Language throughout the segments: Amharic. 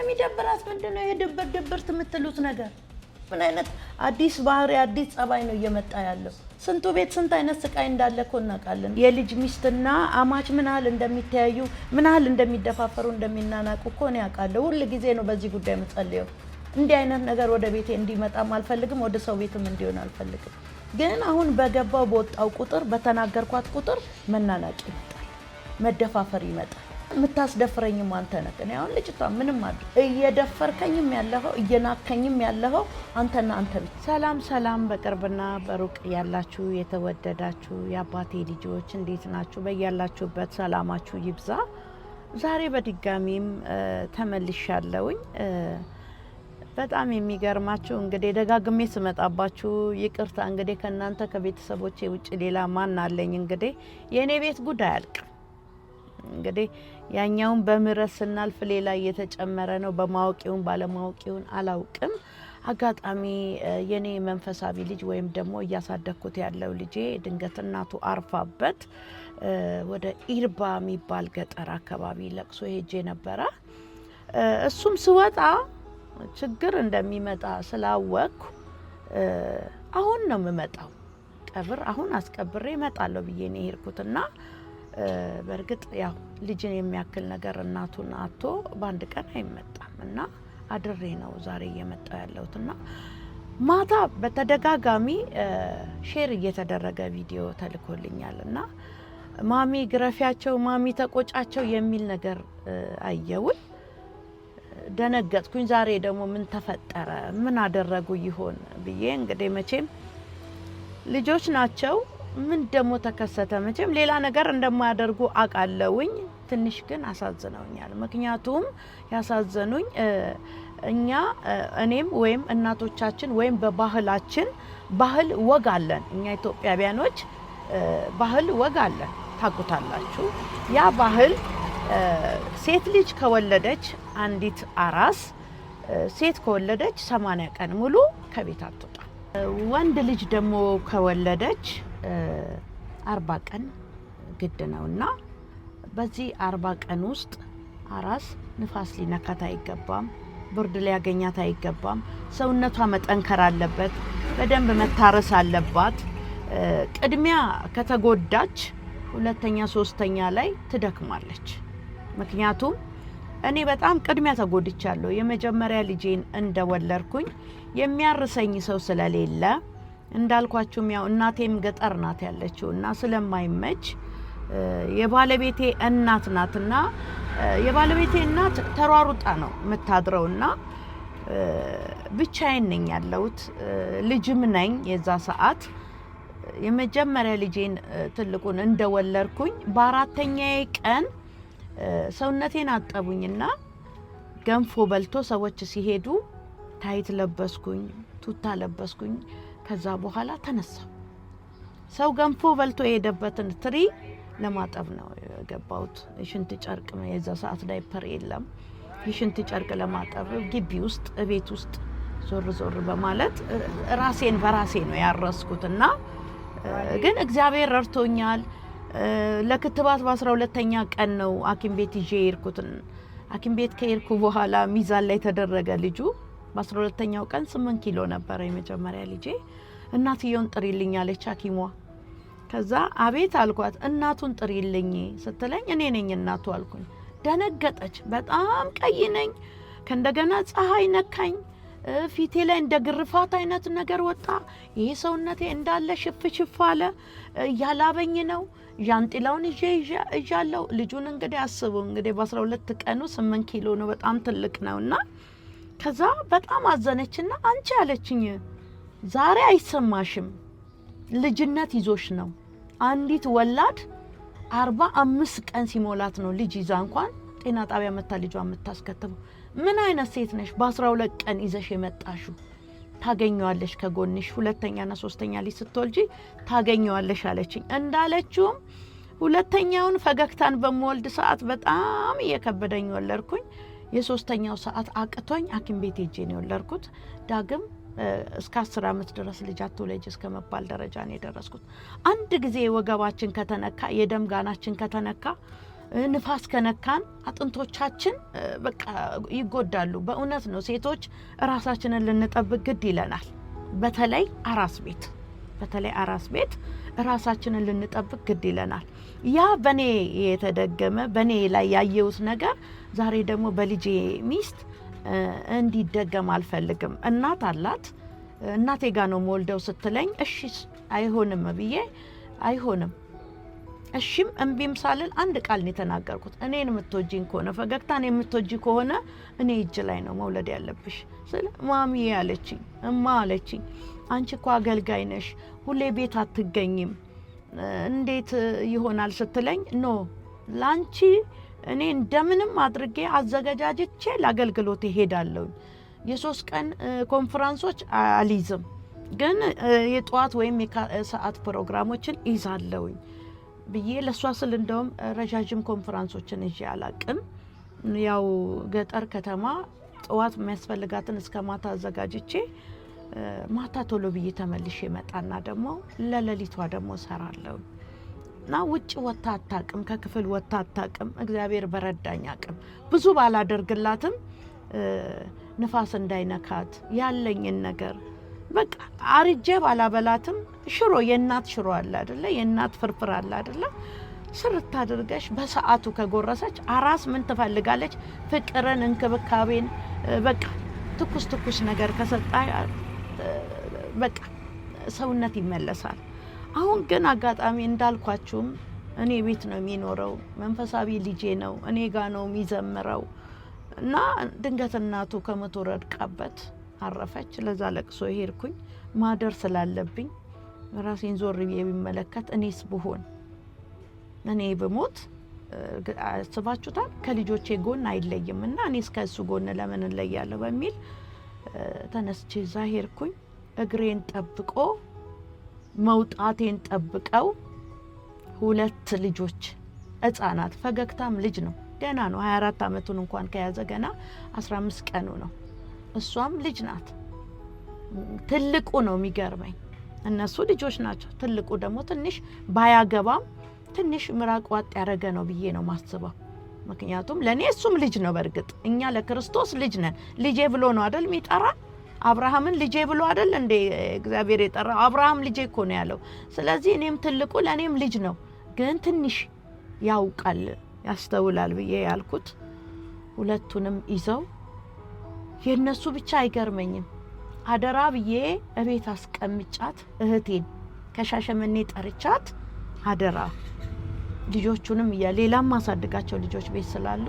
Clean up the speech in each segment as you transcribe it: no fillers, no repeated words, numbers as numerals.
የሚደብራት ምንድነው የድብርት የምትሉት ነገር? ምን አይነት አዲስ ባህሪ አዲስ ጸባይ ነው እየመጣ ያለው? ስንቱ ቤት ስንት አይነት ስቃይ እንዳለ እኮ እናውቃለን። የልጅ ሚስትና አማች ምን ያህል እንደሚተያዩ ምን ያህል እንደሚደፋፈሩ እንደሚናናቁ እኮ ነው ያውቃለሁ። ሁሉ ጊዜ ነው በዚህ ጉዳይ የምጸልየው። እንዲህ አይነት ነገር ወደ ቤቴ እንዲመጣም አልፈልግም፣ ወደ ሰው ቤትም እንዲሆን አልፈልግም። ግን አሁን በገባው በወጣው ቁጥር በተናገርኳት ቁጥር መናናቅ ይመጣል፣ መደፋፈር ይመጣል። የምታስደፍረኝም አንተ ነህ። እኔ አሁን ልጅቷ ምንም አድርግ እየደፈርከኝም ያለኸው እየናከኝም ያለኸው አንተና አንተ ብቻ። ሰላም ሰላም፣ በቅርብና በሩቅ ያላችሁ የተወደዳችሁ የአባቴ ልጆች እንዴት ናችሁ? በያላችሁበት ሰላማችሁ ይብዛ። ዛሬ በድጋሚም ተመልሻለሁኝ። በጣም የሚገርማችሁ እንግዲህ ደጋግሜ ስመጣባችሁ ይቅርታ። እንግዲህ ከናንተ ከቤተሰቦቼ ውጭ ሌላ ማን አለኝ? እንግዲህ የኔ ቤት ጉዳይ አያልቅም። እንግዲህ ያኛውን በምህረት ስናልፍ ሌላ እየተጨመረ ነው። በማወቂውን ባለማወቂውን አላውቅም። አጋጣሚ የኔ መንፈሳዊ ልጅ ወይም ደግሞ እያሳደግኩት ያለው ልጄ ድንገት እናቱ አርፋበት ወደ ኢርባ የሚባል ገጠር አካባቢ ለቅሶ ሄጄ ነበረ። እሱም ስወጣ ችግር እንደሚመጣ ስላወቅኩ አሁን ነው የምመጣው፣ ቀብር አሁን አስቀብሬ እመጣለሁ ብዬ ነው የሄድኩትና በእርግጥ ያው ልጅን የሚያክል ነገር እናቱን አጥቶ በአንድ ቀን አይመጣም እና አድሬ ነው ዛሬ እየመጣው ያለሁትና ማታ በተደጋጋሚ ሼር እየተደረገ ቪዲዮ ተልኮልኛል እና ማሚ ግረፊያቸው፣ ማሚ ተቆጫቸው የሚል ነገር አየሁኝ። ደነገጥኩኝ። ዛሬ ደግሞ ምን ተፈጠረ ምን አደረጉ ይሆን ብዬ እንግዲህ መቼም ልጆች ናቸው ምን ደግሞ ተከሰተ? መቼም ሌላ ነገር እንደማያደርጉ አቃለውኝ። ትንሽ ግን አሳዝነውኛል። ምክንያቱም ያሳዘኑኝ እኛ እኔም ወይም እናቶቻችን ወይም በባህላችን ባህል ወግ አለን። እኛ ኢትዮጵያውያኖች ባህል ወግ አለን፣ ታውቁታላችሁ። ያ ባህል ሴት ልጅ ከወለደች አንዲት አራስ ሴት ከወለደች 80 ቀን ሙሉ ከቤት አትወጣ። ወንድ ልጅ ደግሞ ከወለደች 40 ቀን ግድ ነውና በዚህ 40 ቀን ውስጥ አራስ ንፋስ ሊነካት አይገባም፣ ብርድ ሊያገኛት አይገባም። ሰውነቷ መጠንከር አለበት፣ በደንብ መታረስ አለባት። ቅድሚያ ከተጎዳች ሁለተኛ ሶስተኛ ላይ ትደክማለች። ምክንያቱም እኔ በጣም ቅድሚያ ተጎድቻለሁ። የመጀመሪያ ልጄን እንደወለድኩኝ የሚያርሰኝ ሰው ስለሌለ እንዳልኳችሁም ያው እናቴም ገጠር ናት ያለችው እና ስለማይመች የባለቤቴ እናት ናትና የባለቤቴ እናት ተሯሩጣ ነው የምታድረውና ብቻዬን ነኝ ያለሁት። ልጅም ነኝ። የዛ ሰዓት የመጀመሪያ ልጄን ትልቁን እንደወለድኩኝ በአራተኛዬ ቀን ሰውነቴን አጠቡኝና ገንፎ በልቶ ሰዎች ሲሄዱ ታይት ለበስኩኝ፣ ቱታ ለበስኩኝ። ከዛ በኋላ ተነሳው። ሰው ገንፎ በልቶ የሄደበትን ትሪ ለማጠብ ነው የገባሁት። የሽንት ጨርቅ የዛ ሰዓት ዳይፐር የለም። የሽንት ጨርቅ ለማጠብ ግቢ ውስጥ ቤት ውስጥ ዞር ዞር በማለት ራሴን በራሴ ነው ያረስኩትና ግን እግዚአብሔር ረድቶኛል። ለክትባት በ12ኛ ቀን ነው ሐኪም ቤት ይዤ የሄድኩትን። ሐኪም ቤት ከሄድኩ በኋላ ሚዛን ላይ ተደረገ ልጁ። በ12ኛው ቀን 8 ኪሎ ነበር የመጀመሪያ ልጄ። እናትየውን ጥሪልኝ አለች ሐኪሟ። ከዛ አቤት አልኳት። እናቱን ጥሪልኝ ስትለኝ እኔ ነኝ እናቱ አልኩኝ። ደነገጠች። በጣም ቀይ ነኝ። ከእንደገና ፀሐይ ነካኝ። ፊቴ ላይ እንደ ግርፋት አይነት ነገር ወጣ። ይሄ ሰውነቴ እንዳለ ሽፍ አለ። ያላበኝ ነው። ጃንጥላውን ይዣለሁ። ልጁን እንግዲህ አስቡ እንግዲህ በ12 ቀኑ 8 ኪሎ ነው። በጣም ትልቅ ነውና ከዛ በጣም አዘነችና አንቺ አለችኝ ዛሬ አይሰማሽም፣ ልጅነት ይዞሽ ነው። አንዲት ወላድ 45 ቀን ሲሞላት ነው ልጅ ይዛ እንኳን ጤና ጣቢያ መታ ልጇን የምታስከትበው። ምን አይነት ሴት ነሽ? በ12 ቀን ይዘሽ የመጣሹ ታገኘዋለሽ ከጎንሽ፣ ሁለተኛና ሶስተኛ ልጅ ስትወልጂ ታገኘዋለሽ አለችኝ። እንዳለችውም ሁለተኛውን ፈገግታን በመወልድ ሰዓት በጣም እየከበደኝ ወለድኩኝ። የሶስተኛው ሰዓት አቅቶኝ ሐኪም ቤት ሄጄ ነው የወለድኩት። ዳግም እስከ 10 ዓመት ድረስ ልጅ አትወልጂ እስከ መባል ደረጃ ነው የደረስኩት። አንድ ጊዜ ወገባችን ከተነካ የደም ጋናችን ከተነካ ንፋስ ከነካን አጥንቶቻችን በቃ ይጎዳሉ። በእውነት ነው። ሴቶች ራሳችንን ልንጠብቅ ግድ ይለናል። በተለይ አራስ ቤት ራሳችንን ልንጠብቅ ግድ ይለናል። ያ በኔ የተደገመ በኔ ላይ ያየሁት ነገር ዛሬ ደግሞ በልጄ ሚስት እንዲደገም አልፈልግም። እናት አላት። እናቴ ጋር ነው የምወልደው ስትለኝ እሺ አይሆንም ብዬ አይሆንም እሺም እምቢም ሳልል አንድ ቃል ነው የተናገርኩት። እኔን የምትወጂኝ ከሆነ ፈገግታን የምትወጂ ከሆነ እኔ እጅ ላይ ነው መውለድ ያለብሽ ስለ ማሚ ያለችኝ እማ አለችኝ አንቺ እኮ አገልጋይ ነሽ፣ ሁሌ ቤት አትገኝም፣ እንዴት ይሆናል ስትለኝ ኖ ላንቺ እኔ እንደምንም አድርጌ አዘጋጃጅቼ ለአገልግሎት እሄዳለሁ። የ3 ቀን ኮንፈረንሶች አልይዝም፣ ግን የጧት ወይም የሰዓት ፕሮግራሞችን ይዛለሁ ብዬ ለሷ ስል እንደውም ረጃጅም ኮንፈረንሶችን ይዤ አላቅም። ያው ገጠር ከተማ ጧት የሚያስፈልጋትን እስከ ማታ አዘጋጅቼ ማታ ቶሎ ብዬ ተመልሼ መጣና ደግሞ ለሌሊቷ ደግሞ ሰራለሁ እና ውጭ ወጣ አታቅም፣ ከክፍል ወጣ አታቅም። እግዚአብሔር በረዳኝ አቅም ብዙ ባላደርግላትም ንፋስ እንዳይነካት ያለኝን ነገር በቃ አርጄ ባላበላትም ሽሮ የእናት ሽሮ አለ አይደለ፣ የእናት ፍርፍር አለ አይደለ፣ ስርት አድርገሽ በሰዓቱ ከጎረሰች አራስ ምን ትፈልጋለች? ፍቅርን፣ እንክብካቤን በቃ ትኩስ ነገር ከሰጣ በቃ ሰውነት ይመለሳል። አሁን ግን አጋጣሚ እንዳልኳችሁም እኔ ቤት ነው የሚኖረው፣ መንፈሳዊ ልጄ ነው፣ እኔ ጋ ነው የሚዘምረው እና ድንገት እናቱ ከሞት ወድቃበት አረፈች። ለዛ ለቅሶ ሄድኩኝ። ማደር ስላለብኝ ራሴን ዞር ብዬ ቢመለከት እኔስ ብሆን እኔ ብሞት አስባችሁታል? ከልጆቼ ጎን አይለይምና እኔስ ከሱ ጎን ለምን እለያለሁ በሚል ተነስቼ እዛ ሄድኩኝ። እግሬን ጠብቆ መውጣቴን ጠብቀው 2 ልጆች ህፃናት፣ ፈገግታም ልጅ ነው ገና ነው 24 አመቱን እንኳን ከያዘ ገና 15 ቀኑ ነው። እሷም ልጅ ናት። ትልቁ ነው የሚገርመኝ፣ እነሱ ልጆች ናቸው። ትልቁ ደግሞ ትንሽ ባያገባም ትንሽ ምራቅ ዋጥ ያረገ ነው ብዬ ነው ማስበው። ምክንያቱም ለኔ እሱም ልጅ ነው። በርግጥ እኛ ለክርስቶስ ልጅ ነን። ልጄ ብሎ ነው አይደል የሚጠራ? አብርሃምን ልጄ ብሎ አይደል እንደ እግዚአብሔር የጠራ? አብርሃም ልጄ እኮ ነው ያለው። ስለዚህ እኔም ትልቁ ለኔም ልጅ ነው፣ ግን ትንሽ ያውቃል ያስተውላል ብዬ ያልኩት 2ቱንም ይዘው የነሱ ብቻ አይገርመኝም። አደራ ብዬ እቤት አስቀምጫት እህቴን ከሻሸመኔ ጠርቻት አደራ ልጆቹንም ሌላም ማሳድጋቸው ልጆች ቤት ስላሉ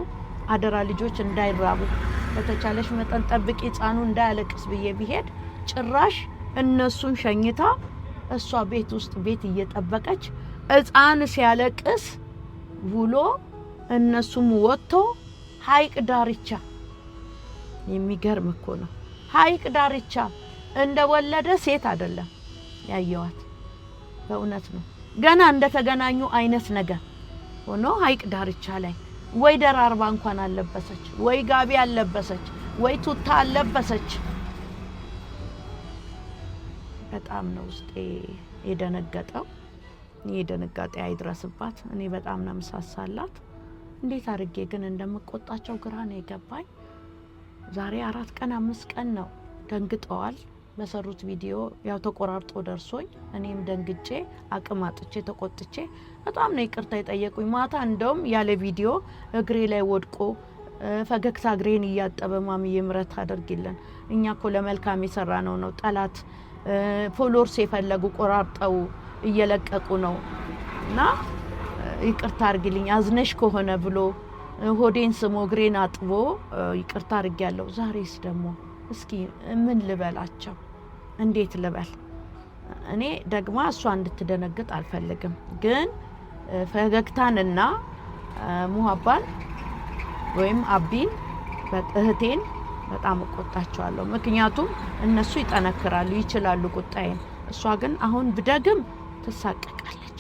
አደራ ልጆች እንዳይራቡ በተቻለሽ መጠን ጠብቂ፣ ህፃኑ እንዳያለቅስ ብዬ ቢሄድ ጭራሽ እነሱን ሸኝታ እሷ ቤት ውስጥ ቤት እየጠበቀች ህፃን ሲያለቅስ ውሎ እነሱም ወጥቶ ሀይቅ ዳርቻ የሚገርም እኮ ነው። ሀይቅ ዳርቻ እንደወለደ ሴት አይደለም ያየዋት፣ በእውነት ነው። ገና እንደተገናኙ አይነት ነገር ሆኖ ሀይቅ ዳርቻ ላይ ወይ ደራርባ እንኳን አለበሰች፣ ወይ ጋቢ አለበሰች፣ ወይ ቱታ አለበሰች። በጣም ነው ውስጤ የደነገጠው። እኔ ድንጋጤ አይድረስባት፣ እኔ በጣም ነው መሳሳላት። እንዴት አድርጌ ግን እንደምቆጣቸው ግራ ነው የገባኝ። ዛሬ 4 ቀን 5 ቀን ነው ደንግጠዋል። በሰሩት ቪዲዮ ያው ተቆራርጦ ደርሶኝ እኔም ደንግጬ አቅም አጥቼ ተቆጥቼ በጣም ነው ይቅርታ የጠየቁኝ። ማታ እንደውም ያለ ቪዲዮ እግሬ ላይ ወድቆ ፈገግታ እግሬን እያጠበ ማሚዬ ምሕረት አድርጊልን፣ እኛ እኮ ለመልካም የሰራነው ነው፣ ጠላት ፎሎወርስ የፈለጉ ቆራርጠው እየለቀቁ ነው እና ይቅርታ አድርጊልኝ አዝነሽ ከሆነ ብሎ ሆዴን ስሞ እግሬን አጥቦ ይቅርታ አድርጊያለሁ። ዛሬስ ደግሞ እስኪ ምን ልበላቸው? እንዴት ልበል? እኔ ደግማ እሷ እንድትደነግጥ አልፈልግም፣ ግን ፈገግታንና ሙሀባን ወይም አቢን እህቴን በጣም እቆጣቸዋለሁ። ምክንያቱም እነሱ ይጠነክራሉ፣ ይችላሉ ቁጣዬን። እሷ ግን አሁን ብደግም ትሳቀቃለች፣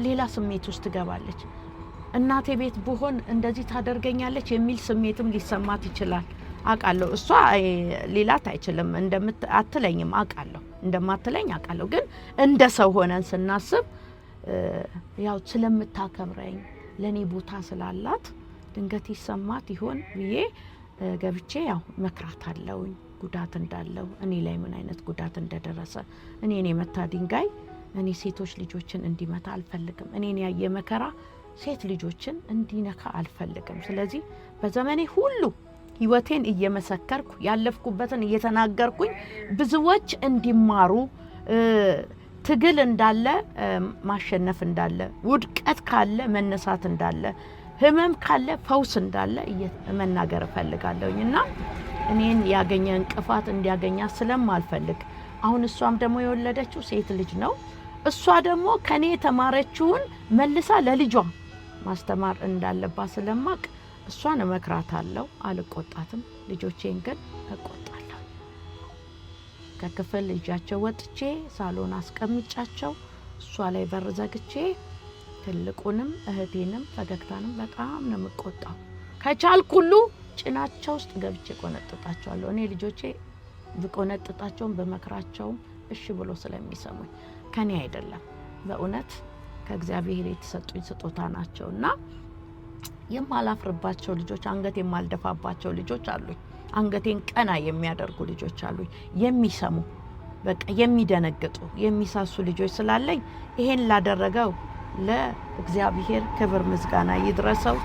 ሌላ ስሜት ውስጥ ትገባለች። እናቴ ቤት ብሆን እንደዚህ ታደርገኛለች የሚል ስሜትም ሊሰማት ይችላል። አውቃለሁ እሷ ሌላት አይችልም አትለኝም፣ አውቃለሁ እንደማትለኝ አውቃለሁ። ግን እንደ ሰው ሆነን ስናስብ ያው ስለምታከብረኝ ለኔ ቦታ ስላላት ድንገት ይሰማት ይሆን ብዬ ገብቼ ያው መክራታለሁ ጉዳት እንዳለው እኔ ላይ ምን አይነት ጉዳት እንደደረሰ እኔን የመታ ድንጋይ እኔ ሴቶች ልጆችን እንዲመታ አልፈልግም እኔን ያየ መከራ ሴት ልጆችን እንዲነካ አልፈልግም ስለዚህ በዘመኔ ሁሉ ህይወቴን እየመሰከርኩ ያለፍኩበትን እየተናገርኩኝ ብዙዎች እንዲማሩ ትግል እንዳለ ማሸነፍ እንዳለ ውድቀት ካለ መነሳት እንዳለ ህመም ካለ ፈውስ እንዳለ መናገር ፈልጋለሁኝና እኔን ያገኘ እንቅፋት እንዲያገኛ ስለማልፈልግ አሁን እሷም ደግሞ የወለደችው ሴት ልጅ ነው እሷ ደግሞ ከኔ ተማረችውን መልሳ ለልጇ ማስተማር እንዳለባት ስለማቅ እሷን እመክራታለሁ አልቆጣትም ልጆቼን ግን እቆጣለሁ ከክፍል ልጃቸው ወጥቼ ሳሎን አስቀምጫቸው እሷ ላይ በር ዘግቼ ትልቁንም እህቴንም ፈገግታንም በጣም ነው የምቆጣው ከቻልኩ ሁሉ ጭናቸው ውስጥ ገብቼ ቆነጥጣቸዋለሁ እኔ ልጆቼ ብቆነጥጣቸውም በመክራቸውም እሺ ብሎ ስለሚሰሙኝ ከኔ አይደለም በእውነት ከእግዚአብሔር የተሰጡኝ ስጦታ ናቸውና የማላፍርባቸው ልጆች አንገት የማልደፋባቸው ልጆች አሉኝ አንገቴን ቀና የሚያደርጉ ልጆች አሉኝ የሚሰሙ በቃ የሚደነግጡ የሚሳሱ ልጆች ስላለኝ ይሄን ላደረገው ለእግዚአብሔር ክብር ምስጋና ይድረሰው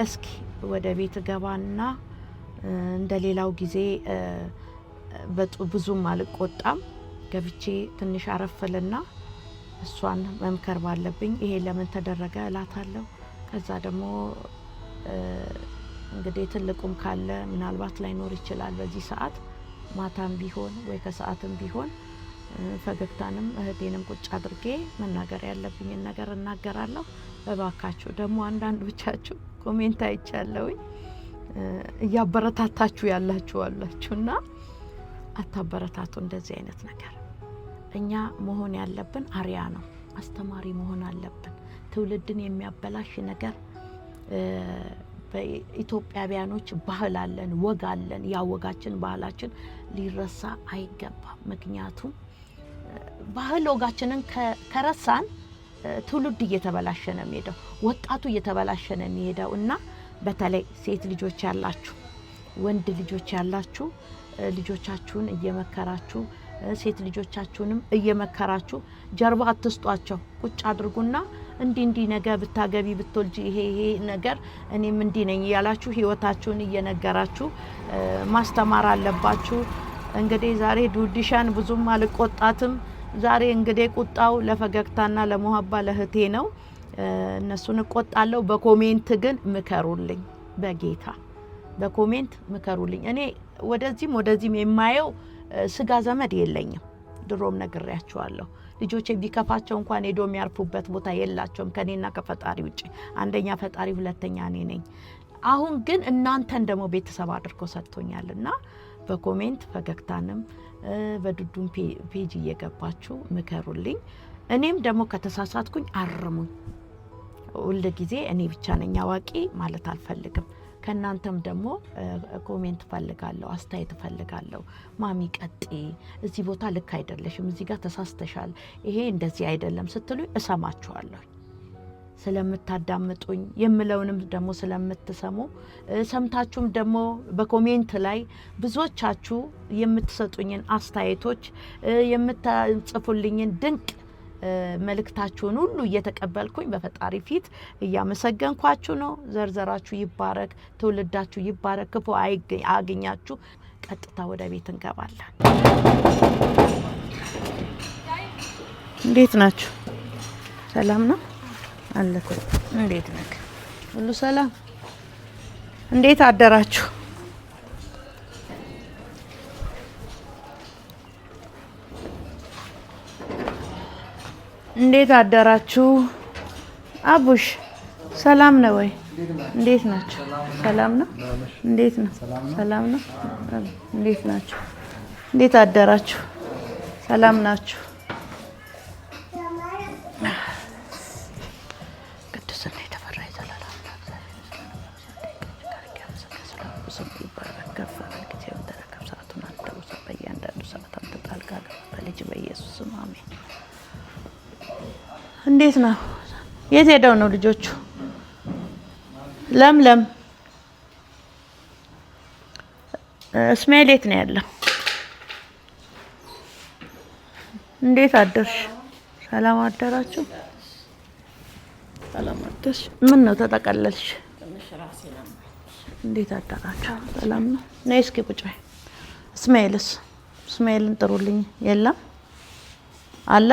እስኪ ወደ ቤት ገባና እንደሌላው ጊዜ ብዙም አልቆጣም ገብቼ ትንሽ አረፈልና እሷን መምከር ባለብኝ ይሄ ለምን ተደረገ እላታለሁ ከዛ ደግሞ እንግዲህ ትልቁም ካለ ምናልባት ላይኖር ይችላል በዚህ ሰዓት ማታም ቢሆን ወይ ከሰዓትም ቢሆን ፈገግታንም እህቴንም ቁጭ አድርጌ መናገር ያለብኝ ነገር እናገራለሁ በባካችሁ ደግሞ አንዳንዶቻችሁ ኮሜንት አይቻለሁኝ እያበረታታችሁ ያላችሁ አላችሁና አታበረታቱ እንደዚህ አይነት ነገር እኛ መሆን ያለብን አሪያ ነው አስተማሪ መሆን አለብን ትውልድን የሚያበላሽ ነገር በኢትዮጵያውያኖች ባህል አለን ወግ አለን ያ ወጋችን ባህላችን ሊረሳ አይገባም ምክንያቱም ባህል ወጋችንን ከረሳን ትውልድ እየተበላሸ ነው የሚሄደው ወጣቱ እየተበላሸ ነው የሚሄደው እና በተለይ ሴት ልጆች ያላችሁ ወንድ ልጆች ያላችሁ ልጆቻችሁን እየመከራችሁ ሴት ልጆቻችሁንም እየመከራችሁ ጀርባ አትስጧቸው ቁጭ አድርጉና እንዲ ነገር ብታገቢ ብትወልጂ ይሄ ነገር እኔም እንዲ ነኝ ያላችሁ ህይወታችሁን እየነገራችሁ ማስተማር አለባችሁ እንግዲህ ዛሬ ዱዲሻን ብዙም አልቆጣትም ዛሬ እንግዲህ ቁጣው ለፈገግታና ለመሐባ ለህቴ ነው እነሱን ቆጣለው በኮሜንት ግን ምከሩልኝ በጌታ በኮሜንት ምከሩልኝ እኔ ወደዚህም የማየው ስጋ ዘመድ የለኝም ድሮም ነግሬያችኋለሁ ልጆቼ ቢከፋቸው እንኳን ሄዶ የሚያርፉበት ቦታ የላቸውም ከኔና ከፈጣሪ ውጪ አንደኛ ፈጣሪ ሁለተኛ እኔ ነኝ አሁን ግን እናንተን ደግሞ ቤተሰብ አድርጎ ሰጥቶኛልና በኮሜንት ፈገግታንም በዱዱም ፔጅ እየገባችሁ ምከሩልኝ እኔም ደግሞ ከተሳሳትኩኝ አርሙኝ ሁሉ ጊዜ እኔ ብቻ ነኝ አዋቂ ማለት አልፈልግም ከናንተም ደግሞ ኮሜንት ፈልጋለሁ አስተያየት ፈልጋለሁ ማሚ ቀጤ እዚህ ቦታ ልክ አይደለሽም እዚህ ጋር ተሳስተሻል ይሄ እንደዚህ አይደለም ስትሉኝ እሰማችኋለሁ ስለምታዳምጡኝ የምለውንም ደግሞ ስለምትሰሙ ሰምታችሁም ደግሞ በኮሜንት ላይ ብዙዎቻችሁ የምትሰጡኝን አስተያየቶች የምትጽፉልኝን ድንቅ መልእክታችሁን ሁሉ እየተቀበልኩኝ በፈጣሪ ፊት እያመሰገንኳችሁ ነው ዘርዘራችሁ ይባረክ ትውልዳችሁ ይባረክ ክፉ አያገኛችሁ ቀጥታ ወደ ቤት እንገባለን እንዴት ናችሁ ሰላም ነው አለኩ እንዴት ነክ ሁሉ ሰላም እንዴት አደራችሁ እንዴት አደራችሁ አቡሽ ሰላም ነው ወይ እንዴት ናችሁ ሰላም ነው እንዴት ነው ሰላም ነው እንዴት ናችሁ እንዴት አደራችሁ ሰላም ናችሁ ቅዱስና የተፈራ ይዘላል እንዴት ነው የት ሄደው ነው ልጆቹ ለምለም እስማኤል የት ነው ያለው? እንዴት አደርሽ? ሰላም አደራችሁ? ሰላም አደርሽ? ምን ነው ተጠቀለልሽ? እንዴት አደራችሁ? ሰላም ነው? ነይ እስኪ ቁጭ በይ። እስማኤልስ? እስማኤልን ጥሩልኝ። የለም አለ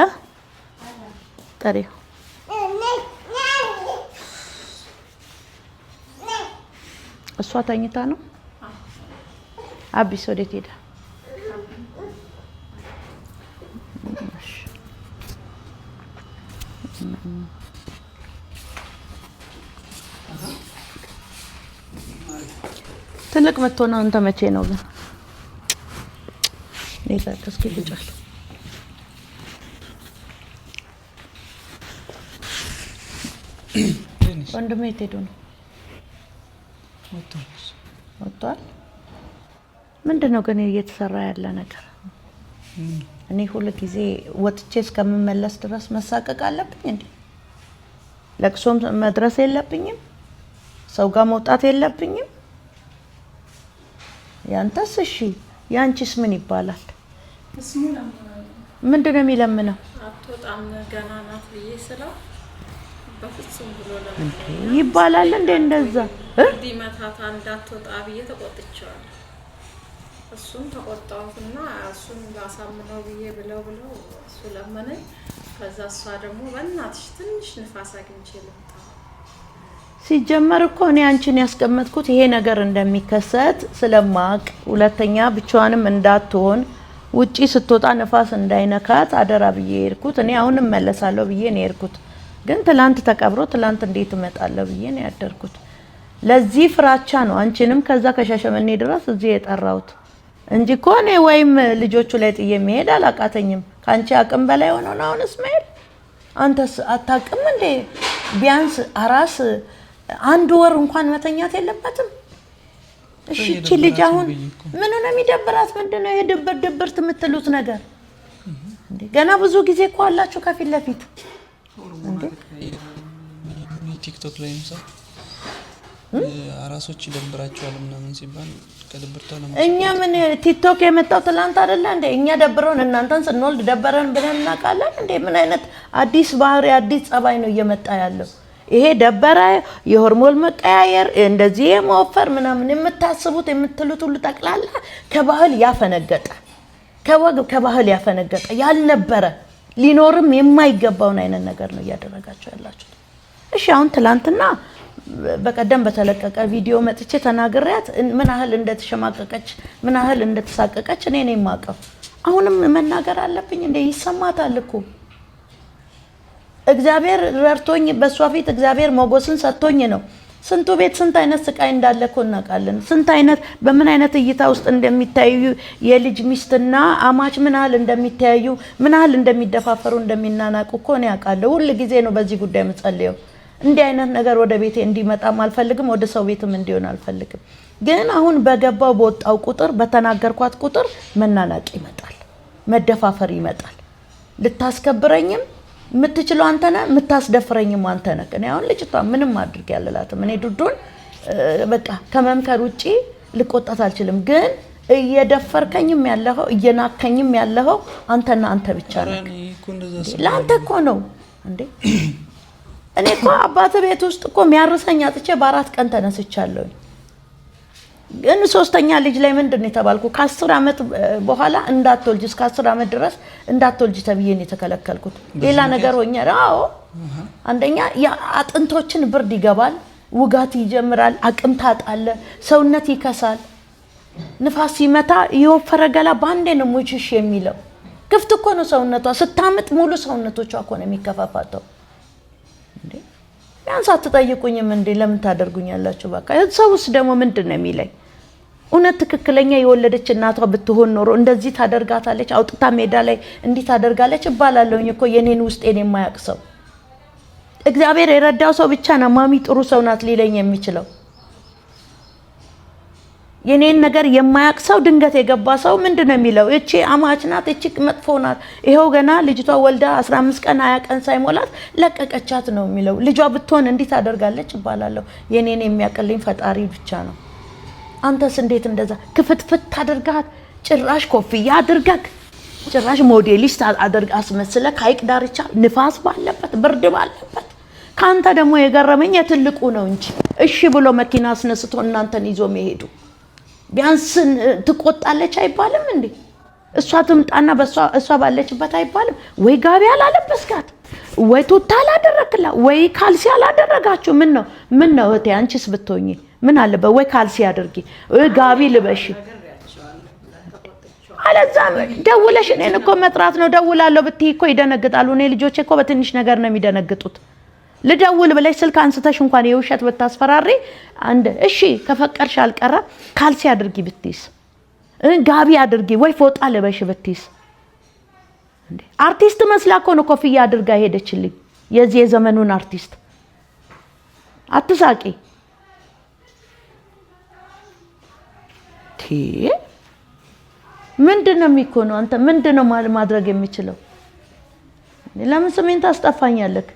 ጥሪው። እሷ ተኝታ ነው። አቢስ ወዴት ሄደ? ትልቅ መጥቶና አንተ መቼ ነው ግን? ኔታ እስኪ ልጫል ወንድሜ የት ሄዶ ነው? ወጥቷል። ምንድነው ግን እየተሰራ ያለ ነገር? እኔ ሁሉ ጊዜ ወጥቼ እስከምመለስ ድረስ መሳቀቅ አለብኝ እንዴ? ለቅሶም መድረስ የለብኝም? ሰው ጋር መውጣት የለብኝም? ያንተስ እሺ፣ ያንቺስ ምን ይባላል? ምንድነው የሚለምነው? አትወጣም ገና ናት ብዬ ስለው በፍጹም ብሎ ይባላል እንዴ እንደዛ? ዲመታታ እንዳትወጣ ብዬ ተቆጥቼዋለሁ። እሱም ተቆጣሁትና እሱን ላሳምነው ብዬ ብለው እሱ ለመነኝ። ከዛ እሷ ደግሞ በእናትሽ ትንሽ ንፋስ አግኝቼ ልምጣ። ሲጀመር እኮ እኔ አንቺን ያስቀመጥኩት ይሄ ነገር እንደሚከሰት ስለማቅ፣ ሁለተኛ ብቻዋንም እንዳትሆን ውጪ ስትወጣ ንፋስ እንዳይነካት አደራ ብዬ ሄድኩት። እኔ አሁንም መለሳለሁ ብዬ ነው ሄድኩት። ግን ትላንት ተቀብሮ ትላንት እንዴት እመጣለሁ ብዬ ነው ያደርኩት። ለዚህ ፍራቻ ነው አንቺንም ከዛ ከሻሸመኔ ድረስ እዚህ የጠራሁት እንጂ እኮ እኔ ወይም ልጆቹ ላይ ጥዬ መሄድ አላቃተኝም። ካንቺ አቅም በላይ ሆኖ ነው አሁን እስማኤል። አንተስ አታቅም እንዴ? ቢያንስ አራስ አንድ ወር እንኳን መተኛት የለበትም? እሺ እቺ ልጅ አሁን ምን ነው የሚደብራት? ምንድነው ይሄ ድብርት የምትሉት ነገር እንዴ? ገና ብዙ ጊዜ እኮ አላችሁ ከፊት ለፊት እንዴ። ቲክቶክ ላይ ነው አራሶች ይደብራቸዋል ምናምን ሲባል ከድብርቷ ነው። እኛ ምን ቲክቶክ የመጣው ትላንት አይደለ እንዴ? እኛ ደብረውን እናንተን ስንወልድ ደበረን ብለን እናውቃለን እንዴ? ምን አይነት አዲስ ባህሪ አዲስ ጸባይ ነው እየመጣ ያለው? ይሄ ደበረ፣ የሆርሞን መቀያየር፣ እንደዚህ የመወፈር ምናምን የምታስቡት የምትሉት ሁሉ ጠቅላላ ከባህል ያፈነገጠ ከወግ ከባህል ያፈነገጠ ያልነበረ ሊኖርም የማይገባውን አይነት ነገር ነው እያደረጋችሁ ያላችሁት። እሺ አሁን ትላንትና በቀደም በተለቀቀ ቪዲዮ መጥቼ ተናግሬያት ምን ያህል እንደተሸማቀቀች ምን ያህል እንደተሳቀቀች እኔ ነኝ የማውቀው። አሁንም መናገር አለብኝ እንዴ? ይሰማታል እኮ እግዚአብሔር ረድቶኝ በሷ ፊት እግዚአብሔር ሞገስን ሰጥቶኝ ነው። ስንቱ ቤት ስንት አይነት ስቃይ እንዳለ እኮ እናውቃለን። ስንት አይነት በምን አይነት እይታ ውስጥ እንደሚታዩ የልጅ ሚስትና አማች ምን ያህል እንደሚታዩ ምን ያህል እንደሚደፋፈሩ እንደሚናናቁ እኮ ነው ያውቃለሁ። ሁሉ ጊዜ ነው በዚህ ጉዳይ የምጸልየው። እንዲህ አይነት ነገር ወደ ቤቴ እንዲመጣም አልፈልግም፣ ወደ ሰው ቤትም እንዲሆን አልፈልግም። ግን አሁን በገባው በወጣው ቁጥር በተናገርኳት ቁጥር መናናቅ ይመጣል፣ መደፋፈር ይመጣል። ልታስከብረኝም የምትችለው አንተ ነህ፣ የምታስደፍረኝም አንተ ነህ። እኔ አሁን ልጅቷ ምንም አድርግ ያለላትም እኔ ዱዱን በቃ ከመምከር ውጪ ልቆጣት አልችልም። ግን እየደፈርከኝም ያለኸው እየናከኝም ያለኸው አንተና አንተ ብቻ ነህ። ለአንተ እኮ ነው እንዴ? እኔ እኮ አባተ ቤት ውስጥ እኮ የሚያርሰኝ አጥቼ በ4 ቀን ተነስቻለሁ። ግን ሶስተኛ ልጅ ላይ ምንድነው የተባልኩ? ከ10 አመት በኋላ እንዳትወልጂ እስከ 10 አመት ድረስ እንዳትወልጂ ተብዬ ነው የተከለከልኩት። ሌላ ነገር ሆኜ አዎ፣ አንደኛ አጥንቶችን ብርድ ይገባል፣ ውጋት ይጀምራል፣ አቅም ታጣለ፣ ሰውነት ይከሳል። ንፋስ ሲመታ የወፈረ ገላ ባንዴ ነው ሙጭሽ የሚለው። ክፍት እኮ ነው ሰውነቷ። ስታምጥ ሙሉ ሰውነቶቿ እኮ ነው የሚከፋፋተው። እንዴ ቢያንስ አትጠይቁኝም እንዴ? ለምን ታደርጉኛላችሁ? በቃ ሰውስ ደግሞ ምንድነው የሚለኝ? እውነት ትክክለኛ የወለደች እናቷ ብትሆን ኖሮ እንደዚህ ታደርጋታለች? አውጥታ ሜዳ ላይ እንዲህ ታደርጋለች እባላለሁኝ እኮ የኔን ውስጤን የማያውቅ ሰው። እግዚአብሔር የረዳው ሰው ብቻ ነው ማሚ ጥሩ ሰው ናት ሊለኝ የሚችለው። የኔን ነገር የማያቅ ሰው ድንገት የገባ ሰው ምንድነው የሚለው? እቺ አማች ናት፣ እቺ መጥፎ ናት፣ ይሄው ገና ልጅቷ ወልዳ 15 ቀን 20 ቀን ሳይሞላት ለቀቀቻት ነው የሚለው። ልጇ ብትሆን እንዴት አደርጋለች ይባላለሁ። የኔን የሚያቀልኝ ፈጣሪ ብቻ ነው። አንተስ እንዴት እንደዛ ክፍትፍት አድርጋት፣ ጭራሽ ኮፍያ አድርገክ፣ ጭራሽ ሞዴሊስት አድርጋ አስመስለክ ሀይቅ ዳርቻ ንፋስ ባለበት ብርድ ባለበት። ካንተ ደግሞ የገረመኝ የትልቁ ነው እንጂ እሺ ብሎ መኪና አስነስቶ እናንተን ይዞ መሄዱ ቢያንስ ትቆጣለች አይባልም እንዴ? እሷ ትምጣና እሷ ባለችበት አይባልም ወይ? ጋቢ አላለበስካት ወይ ቱታ አላደረክላ ወይ ካልሲ አላደረጋችሁ? ምን ነው እቴ አንቺስ ብትሆኚ ምን አለበት? ወይ ካልሲ አድርጊ ጋቢ ልበሽ። አለዛም ደውለሽ እኔን እኮ መጥራት ነው ደውላለሁ ብትይ እኮ ይደነግጣሉ። እኔ ልጆቼ እኮ በትንሽ ነገር ነው የሚደነግጡት። ልደውል ብለሽ ስልክ አንስተሽ እንኳን የውሸት ብታስፈራሪ አንድ እሺ ከፈቀድሽ አልቀረ ካልሲ አድርጊ ብትይስ፣ ጋቢ አድርጊ ወይ ፎጣ ልበሽ ብትይስ እንዴ? አርቲስት መስላ እኮ ነው ኮፍያ አድርጋ ሄደችልኝ። የዚህ የዘመኑን አርቲስት አትሳቂ። ምንድነው የሚኮነው? አንተ ምንድነው ማድረግ የሚችለው? ለምን ስሜን ታስጠፋኛለህ?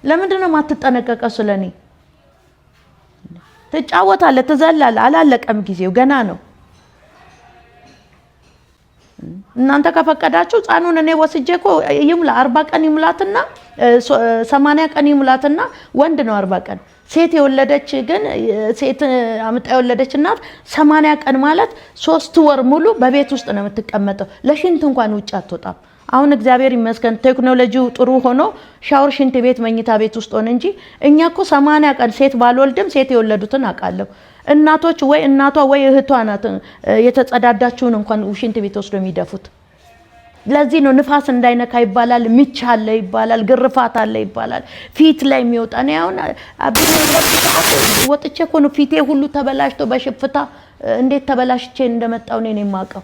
ለምንድነው ማትጠነቀቀው? ስለኔ ትጫወታለህ፣ ትዘላለህ። አላለቀም ጊዜው ገና ነው። እናንተ ከፈቀዳችሁ ህፃኑን እኔ ወስጄ እኮ ይሙላ 40 ቀን ይሙላትና 80 ቀን ይሙላትና ወንድ ነው 40 ቀን። ሴት የወለደች ግን ሴት አምጣ የወለደች እናት 80 ቀን ማለት 3 ወር ሙሉ በቤት ውስጥ ነው የምትቀመጠው። ለሽንት እንኳን ውጭ አትወጣም። አሁን እግዚአብሔር ይመስገን ቴክኖሎጂው ጥሩ ሆኖ ሻወር ሽንት ቤት መኝታ ቤት ውስጥ ሆነ እንጂ እኛ እኮ 80 ቀን ሴት ባልወልድም ሴት የወለዱትን አውቃለሁ። እናቶች ወይ እናቷ ወይ እህቷ ናት የተጸዳዳችውን እንኳን ሽንት ቤት ወስዶ የሚደፉት። ለዚህ ነው ንፋስ እንዳይነካ ይባላል፣ ምች አለ ይባላል፣ ግርፋት አለ ይባላል፣ ፊት ላይ የሚወጣ ነው። አሁን ወጥቼ እኮ ነው ፊቴ ሁሉ ተበላሽቶ በሽፍታ እንዴት ተበላሽቼ እንደመጣው ነው የማውቀው።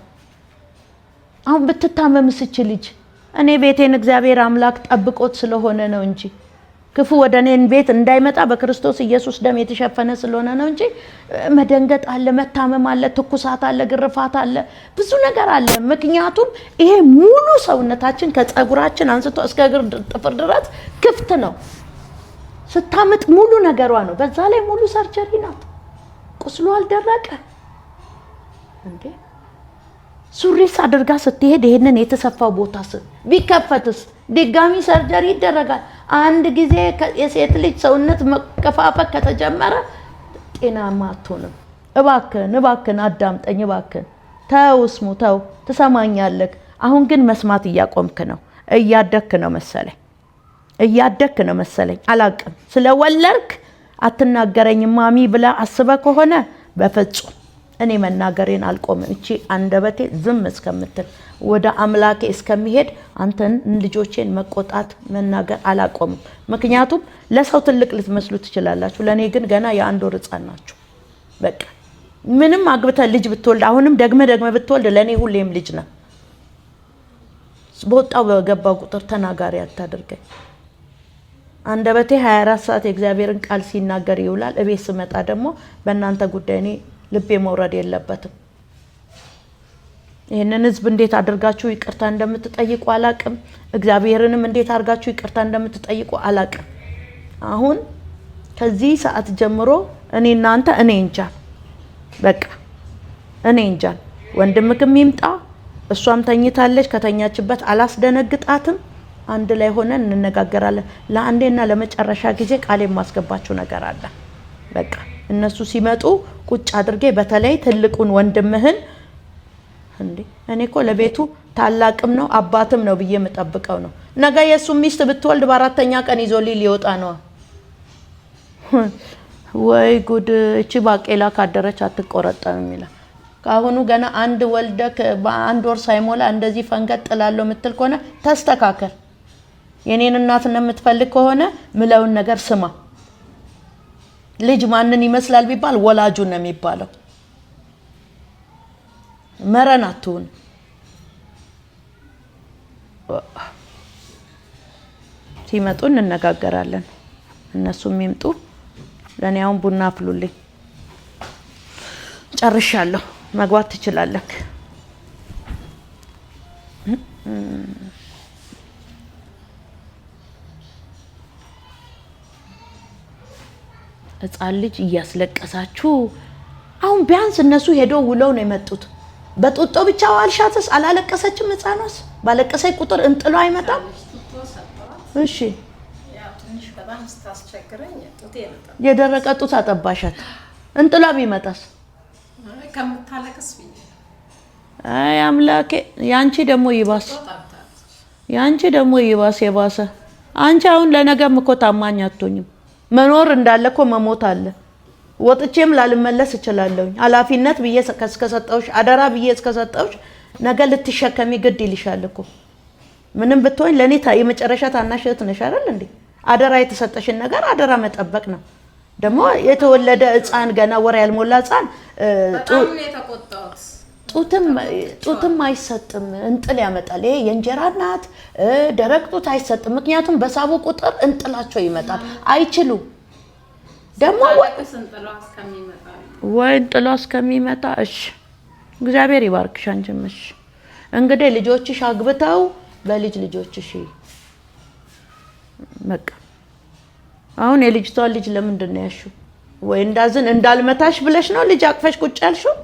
አሁን ብትታመምስ እቺ ልጅ እኔ ቤቴን እግዚአብሔር አምላክ ጠብቆት ስለሆነ ነው እንጂ ክፉ ወደ እኔን ቤት እንዳይመጣ በክርስቶስ ኢየሱስ ደም የተሸፈነ ስለሆነ ነው እንጂ መደንገጥ አለ፣ መታመም አለ፣ ትኩሳት አለ፣ ግርፋት አለ፣ ብዙ ነገር አለ። ምክንያቱም ይሄ ሙሉ ሰውነታችን ከፀጉራችን አንስቶ እስከ እግር ጥፍር ድረስ ክፍት ነው። ስታምጥ ሙሉ ነገሯ ነው። በዛ ላይ ሙሉ ሰርጀሪ ናት። ቁስሉ አልደረቀ እንዴ? ሱሪስ አድርጋ ስትሄድ ይሄንን የተሰፋው ቦታስ ቢከፈትስ ድጋሚ ሰርጀሪ ይደረጋል። አንድ ጊዜ የሴት ልጅ ሰውነት መከፋፈል ከተጀመረ ጤናማ አትሆንም። እባክህን አዳምጠኝ እባክህን። ተው ስሙ ተው፣ ትሰማኛለህ? አሁን ግን መስማት እያቆምክ ነው። እያደክ ነው መሰለኝ አላቅም። ስለወለድክ አትናገረኝ ማሚ ብላ አስበ ከሆነ በፍጹም እኔ መናገሬን አልቆምም። እቺ አንደበቴ ዝም እስከምትል ወደ አምላኬ እስከሚሄድ አንተን ልጆቼን መቆጣት መናገር አላቆምም። ምክንያቱም ለሰው ትልቅ ልትመስሉ ትችላላችሁ፣ ለኔ ግን ገና የአንድ ወር ህፃን ናችሁ። በቃ ምንም አግብተ ልጅ ብትወልድ አሁንም ደግመ ብትወልድ ለኔ ሁሌም ልጅ ነው። በወጣው በገባው ቁጥር ተናጋሪ አታድርገኝ። አንደበቴ 24 ሰዓት የእግዚአብሔርን ቃል ሲናገር ይውላል። እቤት ስመጣ ደግሞ በእናንተ ጉዳይ እኔ ልቤ መውረድ የለበትም። ይሄንን ህዝብ እንዴት አድርጋችሁ ይቅርታ እንደምትጠይቁ አላቅም። እግዚአብሔርንም እንዴት አድርጋችሁ ይቅርታ እንደምትጠይቁ አላቅም። አሁን ከዚህ ሰዓት ጀምሮ እኔ እናንተ እኔ እንጃ በቃ እኔ እንጃ። ወንድምክም ይምጣ፣ እሷም ተኝታለች፣ ከተኛችበት አላስደነግጣትም። አንድ ላይ ሆነን እንነጋገራለን። ለአንዴና ለመጨረሻ ጊዜ ቃል የማስገባችሁ ነገር አለ። በቃ እነሱ ሲመጡ ቁጭ አድርጌ በተለይ ትልቁን ወንድምህን እንዴ እኔ እኮ ለቤቱ ታላቅም ነው አባትም ነው ብዬ የምጠብቀው ነው። ነገ የሱ ሚስት ብትወልድ በአራተኛ ቀን ይዞልኝ ሊወጣ ነው። ወይ ጉድ! እቺ ባቄላ ካደረች አትቆረጠም ይላል። ካሁኑ ገና አንድ ወልደክ በአንድ ወር ሳይሞላ እንደዚህ ፈንገጥ ጥላለሁ የምትል ከሆነ ተስተካከል። የኔን እናት የምትፈልግ ከሆነ ምለውን ነገር ስማ። ልጅ ማንን ይመስላል ቢባል ወላጁን ነው የሚባለው። መረን አትሁን። ሲመጡ እንነጋገራለን። እነሱም ይምጡ። ለኔ አሁን ቡና አፍሉልኝ። ጨርሻለሁ። መግባት ትችላለህ። ሕፃን ልጅ እያስለቀሳችሁ አሁን ቢያንስ እነሱ ሄደው ውለው ነው የመጡት። በጡጦ ብቻ ዋልሻትስ አላለቀሰችም? ሕፃኗስ ባለቀሰች ቁጥር እንጥሎ አይመጣም? እሺ ትንሽ በጣም ስታስቸግረኝ ጡቴ ነበር። የደረቀ ጡት አጠባሻት። እንጥላ ቢመጣስ? ከምታለቅስ አይ አምላኬ፣ ያንቺ ደግሞ ይባስ፣ ያንቺ ደግሞ ይባስ የባሰ። አንቺ አሁን ለነገም እኮ ታማኝ አትሆኝም። መኖር እንዳለ እኮ መሞት አለ። ወጥቼም ላልመለስ እችላለሁ። ኃላፊነት ብዬ እስከሰጠውሽ አደራ ብዬ እስከሰጠውሽ ነገ ልትሸከሚ ግድ ይልሻል እኮ። ምንም ብትሆን ለኔ የመጨረሻ ታናሽ እህት ነሽ አይደል እንዴ? አደራ የተሰጠሽን ነገር አደራ መጠበቅ ነው። ደግሞ የተወለደ ሕፃን ገና ወር ያልሞላ ሕፃን ጡትም አይሰጥም፣ እንጥል ያመጣል። ይሄ የእንጀራ እናት ደረቅ ጡት አይሰጥም። ምክንያቱም በሳቡ ቁጥር እንጥላቸው ይመጣል። አይችሉ ደግሞ ወይ እንጥሏ እስከሚመጣ። እሺ እግዚአብሔር ይባርክሽ አንቺም። እሺ እንግዲህ ልጆችሽ አግብተው በልጅ ልጆችሽ በቃ። አሁን የልጅቷን ልጅ ለምንድን ነው ያልሽው? ወይ እንዳዝን እንዳልመታሽ ብለሽ ነው ልጅ አቅፈሽ ቁጭ ያልሽው?